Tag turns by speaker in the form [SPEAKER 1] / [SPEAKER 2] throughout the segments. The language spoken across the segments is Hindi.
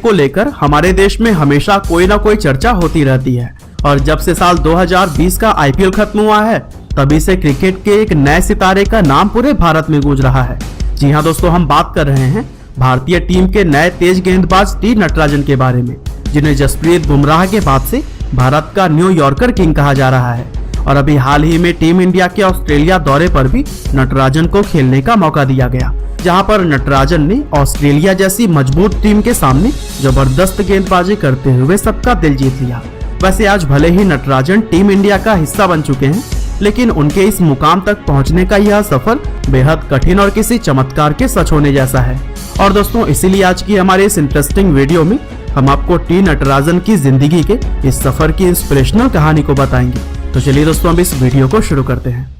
[SPEAKER 1] को लेकर हमारे देश में हमेशा कोई ना कोई चर्चा होती रहती है और जब से साल 2020 का आईपीएल खत्म हुआ है तभी से क्रिकेट के एक नए सितारे का नाम पूरे भारत में गूंज रहा है। जी हाँ दोस्तों, हम बात कर रहे हैं भारतीय टीम के नए तेज गेंदबाज टी नटराजन के बारे में, जिन्हें जसप्रीत बुमराह के बाद से भारत का न्यू यॉर्कर किंग कहा जा रहा है। और अभी हाल ही में टीम इंडिया के ऑस्ट्रेलिया दौरे पर भी नटराजन को खेलने का मौका दिया गया, जहां पर नटराजन ने ऑस्ट्रेलिया जैसी मजबूत टीम के सामने जबरदस्त गेंदबाजी करते हुए सबका दिल जीत लिया। वैसे आज भले ही नटराजन टीम इंडिया का हिस्सा बन चुके हैं, लेकिन उनके इस मुकाम तक पहुंचने का यह सफर बेहद कठिन और किसी चमत्कार के सच होने जैसा है। और दोस्तों, इसीलिए आज की हमारे इस इंटरेस्टिंग वीडियो में हम आपको टी नटराजन की जिंदगी के इस सफर की इंस्पिरेशनल कहानी को बताएंगे। तो चलिए दोस्तों, हम इस वीडियो को शुरू करते हैं।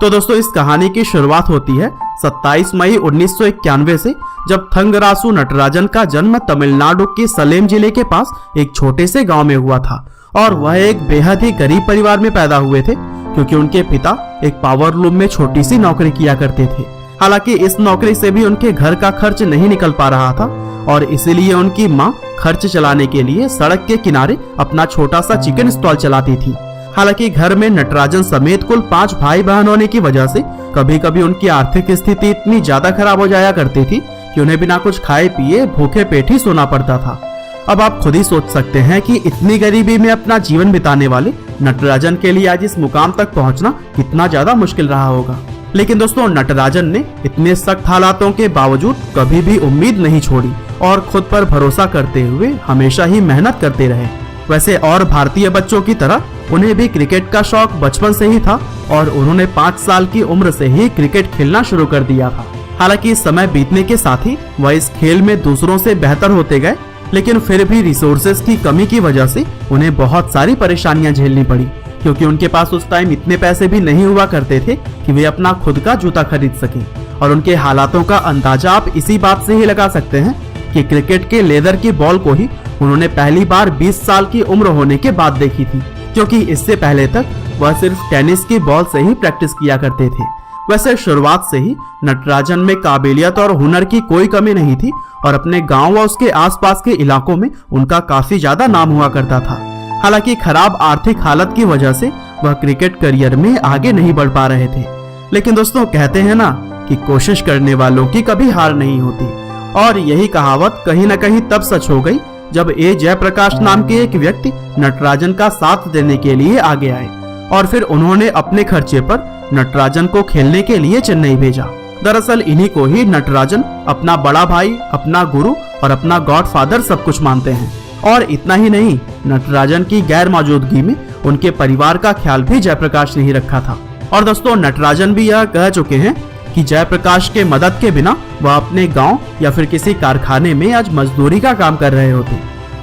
[SPEAKER 1] तो दोस्तों, इस कहानी की शुरुआत होती है 27 मई 1991 से, जब थंगरासु नटराजन का जन्म तमिलनाडु के सलेम जिले के पास एक छोटे से गांव में हुआ था। और वह एक बेहद ही गरीब परिवार में पैदा हुए थे, क्योंकि उनके पिता एक पावर लूम में छोटी सी नौकरी किया करते थे। हालांकि इस नौकरी से भी उनके घर का खर्च नहीं निकल पा रहा था और इसीलिए उनकी माँ खर्च चलाने के लिए सड़क के किनारे अपना छोटा सा चिकन स्टॉल चलाती थी। हालांकि घर में नटराजन समेत कुल 5 भाई बहन होने की वजह से कभी कभी उनकी आर्थिक स्थिति इतनी ज्यादा खराब हो जाया करती थी कि उन्हें बिना कुछ खाए पिए भूखे पेट ही सोना पड़ता था। अब आप खुद ही सोच सकते हैं कि इतनी गरीबी में अपना जीवन बिताने वाले नटराजन के लिए आज इस मुकाम तक पहुंचना कितना ज्यादा मुश्किल रहा होगा। लेकिन दोस्तों, नटराजन ने इतने सख्त हालातों के बावजूद कभी भी उम्मीद नहीं छोड़ी और खुद पर भरोसा करते हुए हमेशा ही मेहनत करते रहे। वैसे और भारतीय बच्चों की तरह उन्हें भी क्रिकेट का शौक बचपन से ही था और उन्होंने 5 साल की उम्र से ही क्रिकेट खेलना शुरू कर दिया था। हालांकि समय बीतने के साथ ही वह इस खेल में दूसरों से बेहतर होते गए, लेकिन फिर भी रिसोर्सेज की कमी की वजह से उन्हें बहुत सारी परेशानियां झेलनी पड़ी, क्योंकि उनके पास उस टाइम इतने पैसे भी नहीं हुआ करते थे कि वे अपना खुद का जूता खरीद सकें। और उनके हालातों का अंदाजा आप इसी बात से ही लगा सकते हैं कि क्रिकेट के लेदर की बॉल को ही उन्होंने पहली बार 20 साल की उम्र होने के बाद देखी थी, क्योंकि इससे पहले तक वह सिर्फ टेनिस की बॉल से ही प्रैक्टिस किया करते थे। वैसे शुरुआत से ही नटराजन में काबिलियत और हुनर की कोई कमी नहीं थी और अपने गांव व उसके आसपास के इलाकों में उनका काफी ज्यादा नाम हुआ करता था। हालांकि खराब आर्थिक हालत की वजह से वह क्रिकेट करियर में आगे नहीं बढ़ पा रहे थे। लेकिन दोस्तों, कहते हैं ना कि कोशिश करने वालों की कभी हार नहीं होती, और यही कहावत कहीं न कहीं तब सच हो गई जब ए जयप्रकाश नाम के एक व्यक्ति नटराजन का साथ देने के लिए आगे आए और फिर उन्होंने अपने खर्चे पर नटराजन को खेलने के लिए चेन्नई भेजा। दरअसल इन्हीं को ही नटराजन अपना बड़ा भाई, अपना गुरु और अपना गॉडफादर सब कुछ मानते हैं। और इतना ही नहीं, नटराजन की गैर मौजूदगी में उनके परिवार का ख्याल भी जयप्रकाश ने ही रखा था। और दोस्तों, नटराजन भी यह कह चुके हैं कि जयप्रकाश के मदद के बिना वह अपने गांव या फिर किसी कारखाने में आज मजदूरी का काम कर रहे होते।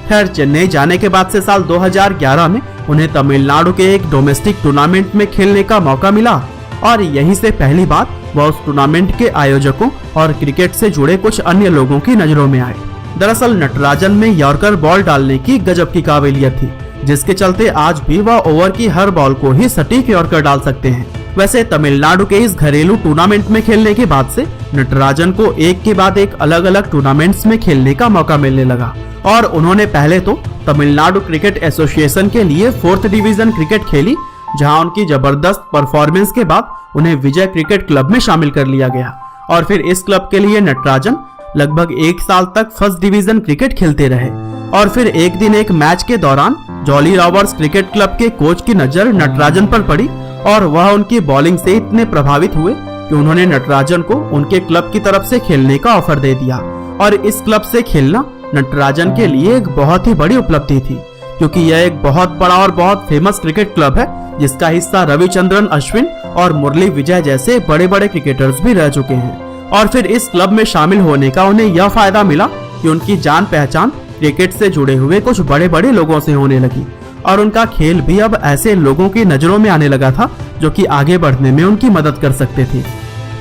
[SPEAKER 1] खैर, चेन्नई जाने के बाद से साल 2011 में उन्हें तमिलनाडु के एक डोमेस्टिक टूर्नामेंट में खेलने का मौका मिला और यहीं से पहली बार वह उस टूर्नामेंट के आयोजकों और क्रिकेट से जुड़े कुछ अन्य लोगों की नजरों में आए। दरअसल नटराजन में यॉर्कर बॉल डालने की गजब की काबिलियत थी, जिसके चलते आज भी वह ओवर की हर बॉल को ही सटीक यॉर्कर डाल सकते हैं। वैसे तमिलनाडु के इस घरेलू टूर्नामेंट में खेलने के बाद से नटराजन को एक के बाद एक अलग अलग टूर्नामेंट्स में खेलने का मौका मिलने लगा और उन्होंने पहले तो तमिलनाडु क्रिकेट एसोसिएशन के लिए 4th डिवीजन क्रिकेट खेली, जहां उनकी जबरदस्त परफॉर्मेंस के बाद उन्हें विजय क्रिकेट क्लब में शामिल कर लिया गया। और फिर इस क्लब के लिए नटराजन लगभग 1 साल तक 1st डिवीजन क्रिकेट खेलते रहे। और फिर एक दिन एक मैच के दौरान जॉली रॉबर्ट्स क्रिकेट क्लब के कोच की नजर नटराजन पर पड़ी और वह उनकी बॉलिंग से इतने प्रभावित हुए कि उन्होंने नटराजन को उनके क्लब की तरफ से खेलने का ऑफर दे दिया। और इस क्लब से खेलना नटराजन के लिए एक बहुत ही बड़ी उपलब्धि थी, क्योंकि यह एक बहुत बड़ा और बहुत फेमस क्रिकेट क्लब है, जिसका हिस्सा रविचंद्रन अश्विन और मुरली विजय जैसे बड़े बड़े क्रिकेटर्स भी रह चुके हैं। और फिर इस क्लब में शामिल होने का उन्हें यह फायदा मिला कि उनकी जान पहचान क्रिकेट से जुड़े हुए कुछ बड़े बड़े लोगों से होने लगी और उनका खेल भी अब ऐसे लोगों की नजरों में आने लगा था जो कि आगे बढ़ने में उनकी मदद कर सकते थे।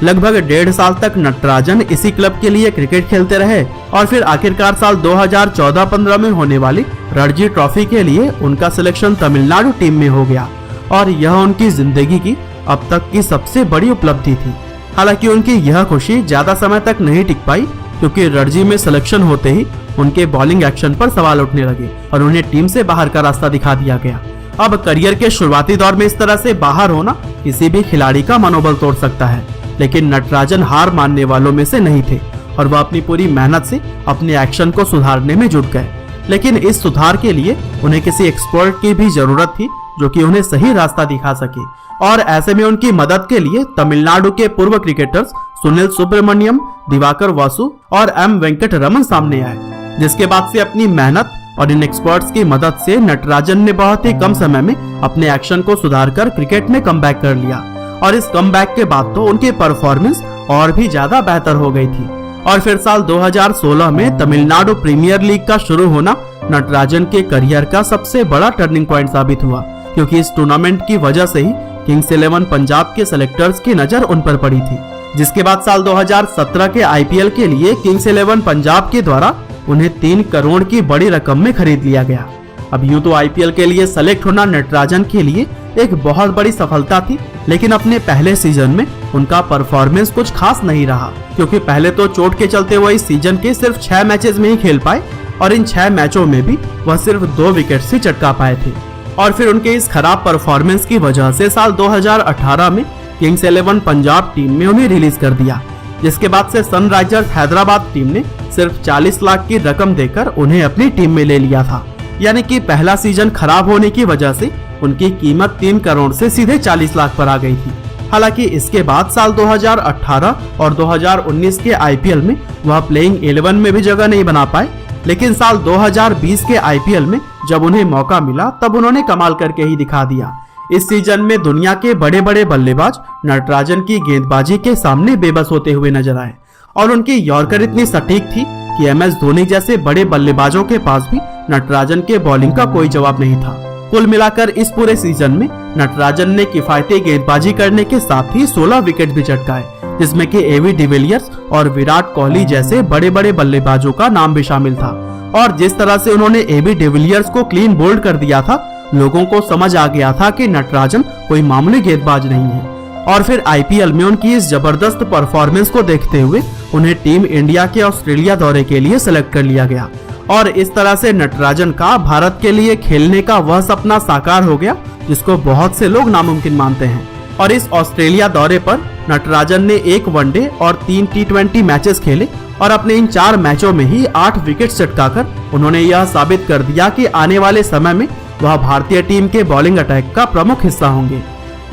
[SPEAKER 1] लगभग 1.5 साल तक नटराजन इसी क्लब के लिए क्रिकेट खेलते रहे और फिर आखिरकार साल 2014-15 में होने वाली रणजी ट्रॉफी के लिए उनका सिलेक्शन तमिलनाडु टीम में हो गया और यह उनकी जिंदगी की अब तक की सबसे बड़ी उपलब्धि थी। हालांकि उनकी यह खुशी ज्यादा समय तक नहीं टिक पाई, क्योंकि रणजी में सिलेक्शन होते ही उनके बॉलिंग एक्शन पर सवाल उठने लगे और उन्हें टीम से बाहर का रास्ता दिखा दिया गया। अब करियर के शुरुआती दौर में इस तरह से बाहर होना किसी भी खिलाड़ी का मनोबल तोड़ सकता है, लेकिन नटराजन हार मानने वालों में से नहीं थे और वह अपनी पूरी मेहनत से अपने एक्शन को सुधारने में जुट गए। लेकिन इस सुधार के लिए उन्हें किसी एक्सपर्ट की भी जरूरत थी जो कि उन्हें सही रास्ता दिखा सके, और ऐसे में उनकी मदद के लिए तमिलनाडु के पूर्व क्रिकेटर्स सुनील सुब्रमण्यम, दिवाकर वासु और एम वेंकटरमन सामने आए, जिसके बाद से अपनी मेहनत और इन एक्सपर्ट्स की मदद से नटराजन ने बहुत ही कम समय में अपने एक्शन को सुधारकर क्रिकेट में कमबैक कर लिया। और इस कमबैक के बाद तो उनकी परफॉर्मेंस और भी ज्यादा बेहतर हो गई थी। और फिर साल 2016 में तमिलनाडु प्रीमियर लीग का शुरू होना नटराजन के करियर का सबसे बड़ा टर्निंग पॉइंट साबित हुआ, क्योंकि इस टूर्नामेंट की वजह से ही किंग्स 11 पंजाब के सेलेक्टर्स की नजर उन पर पड़ी थी, जिसके बाद साल 2017 के आईपीएल के लिए किंग्स 11 पंजाब के द्वारा उन्हें 3 करोड़ की बड़ी रकम में खरीद लिया गया। अब यूं तो आईपीएल के लिए सेलेक्ट होना नटराजन के लिए एक बहुत बड़ी सफलता थी, लेकिन अपने पहले सीजन में उनका परफॉर्मेंस कुछ खास नहीं रहा, क्योंकि पहले तो चोट के चलते वह इस सीजन के सिर्फ 6 मैचेस में ही खेल पाए और इन 6 मैचों में भी वह सिर्फ 2 विकेट ही चटका पाए थे। और फिर उनके इस खराब परफॉर्मेंस की वजह से साल 2018 में किंग्स 11 पंजाब टीम में उन्हें रिलीज कर दिया, जिसके बाद से सनराइजर्स हैदराबाद टीम ने सिर्फ 40 लाख की रकम देकर उन्हें अपनी टीम में ले लिया था। यानी कि पहला सीजन खराब होने की वजह से उनकी कीमत 3 करोड़ से सीधे 40 लाख पर आ गई थी। हालांकि इसके बाद साल 2018 और 2019 के आईपीएल में वह प्लेइंग 11 में भी जगह नहीं बना पाए, लेकिन साल 2020 के आईपीएल में जब उन्हें मौका मिला तब उन्होंने कमाल करके ही दिखा दिया। इस सीजन में दुनिया के बड़े बड़े बल्लेबाज नटराजन की गेंदबाजी के सामने बेबस होते हुए नजर आए, और उनकी यॉर्कर इतनी सटीक थी कि एमएस धोनी जैसे बड़े बल्लेबाजों के पास भी नटराजन के बॉलिंग का कोई जवाब नहीं था। कुल मिलाकर इस पूरे सीजन में नटराजन ने किफायती गेंदबाजी करने के साथ ही 16 विकेट भी चटकाए, जिसमें कि एवी डिविलियर्स और विराट कोहली जैसे बड़े बड़े बल्लेबाजों का नाम भी शामिल था। और जिस तरह से उन्होंने एवी डिविलियर्स को क्लीन बोल्ड कर दिया था, लोगों को समझ आ गया था कि नटराजन कोई मामूली गेंदबाज नहीं है। और फिर आईपीएल में उनकी इस जबरदस्त परफॉर्मेंस को देखते हुए उन्हें टीम इंडिया के ऑस्ट्रेलिया दौरे के लिए सिलेक्ट कर लिया गया, और इस तरह से नटराजन का भारत के लिए खेलने का वह सपना साकार हो गया जिसको बहुत से लोग नामुमकिन मानते हैं। और इस ऑस्ट्रेलिया दौरे पर नटराजन ने 1 वनडे और 3 टी20 मैचेस खेले, और अपने इन 4 मैचों में ही 8 विकेट चटकाकर उन्होंने यह साबित कर दिया कि आने वाले समय में वह भारतीय टीम के बॉलिंग अटैक का प्रमुख हिस्सा होंगे।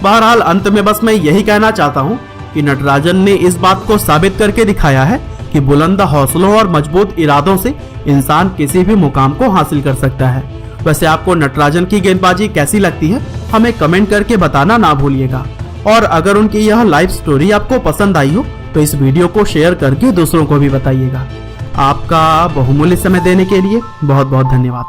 [SPEAKER 1] बहरहाल अंत में बस मैं यही कहना चाहता हूँ कि नटराजन ने इस बात को साबित करके दिखाया है कि बुलंद हौसलों और मजबूत इरादों से इंसान किसी भी मुकाम को हासिल कर सकता है। वैसे आपको नटराजन की गेंदबाजी कैसी लगती है, हमें कमेंट करके बताना ना भूलिएगा। और अगर उनकी यह लाइफ स्टोरी आपको पसंद आई हो तो इस वीडियो को शेयर करके दूसरों को भी बताइएगा। आपका बहुमूल्य समय देने के लिए बहुत बहुत धन्यवाद।